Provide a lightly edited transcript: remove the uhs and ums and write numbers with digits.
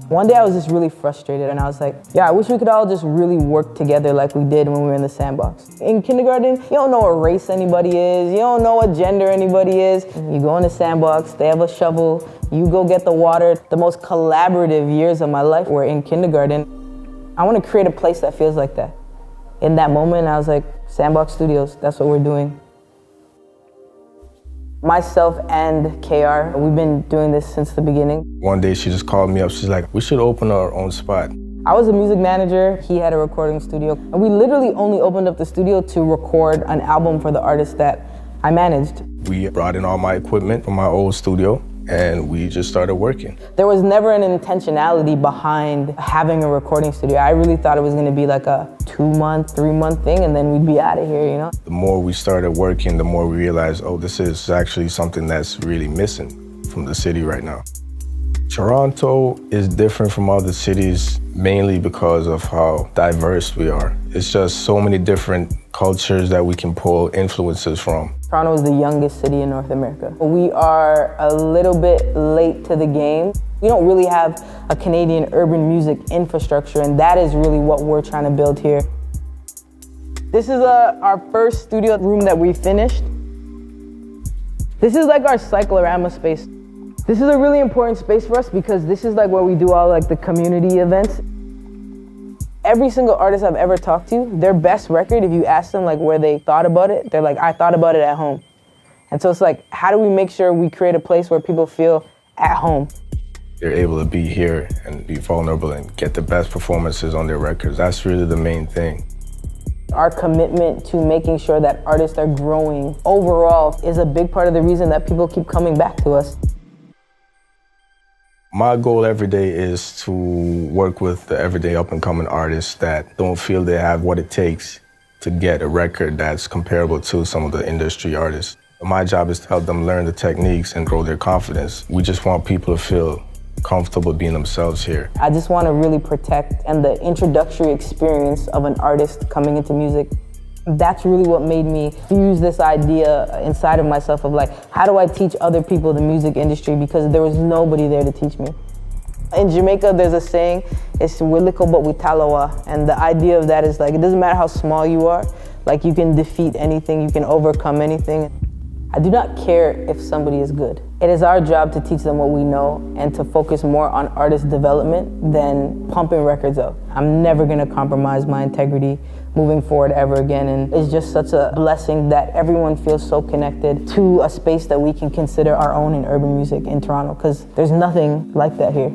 One day I was just really frustrated and I was like, yeah, I wish we could all just really work together like we did when we were in the Sandbox. In kindergarten, you don't know what race anybody is, you don't know what gender anybody is. You go in the Sandbox, they have a shovel, you go get the water. The most collaborative years of my life were in kindergarten. I want to create a place that feels like that. In that moment, I was like, Sandbox Studios, that's what we're doing. Myself and KR, we've been doing this since the beginning. One day she just called me up, she's like, we should open our own spot. I was a music manager, he had a recording studio, and we literally only opened up the studio to record an album for the artist that I managed. We brought in all my equipment from my old studio, and we just started working. There was never an intentionality behind having a recording studio. I really thought it was gonna be like a 2-month, 3-month thing, and then we'd be out of here, you know? The more we started working, the more we realized, oh, this is actually something that's really missing from the city right now. Toronto is different from other cities mainly because of how diverse we are. It's just so many different cultures that we can pull influences from. Toronto is the youngest city in North America. We are a little bit late to the game. We don't really have a Canadian urban music infrastructure, and that is really what we're trying to build here. This is our first studio room that we finished. This is like our cyclorama space. This is a really important space for us because this is like where we do all like the community events. Every single artist I've ever talked to, their best record, if you ask them like where they thought about it, they're like, I thought about it at home. And so it's like, how do we make sure we create a place where people feel at home? They're able to be here and be vulnerable and get the best performances on their records. That's really the main thing. Our commitment to making sure that artists are growing overall is a big part of the reason that people keep coming back to us. My goal every day is to work with the everyday up-and-coming artists that don't feel they have what it takes to get a record that's comparable to some of the industry artists. My job is to help them learn the techniques and grow their confidence. We just want people to feel comfortable being themselves here. I just want to really protect and the introductory experience of an artist coming into music. That's really what made me fuse this idea inside of myself of like, how do I teach other people the music industry, because there was nobody there to teach me. In Jamaica, there's a saying, it's wiliko but witalawa, and the idea of that is like, it doesn't matter how small you are, like you can defeat anything, you can overcome anything. I do not care if somebody is good. It is our job to teach them what we know and to focus more on artist development than pumping records up. I'm never gonna compromise my integrity moving forward ever again, and it's just such a blessing that everyone feels so connected to a space that we can consider our own in urban music in Toronto, because there's nothing like that here.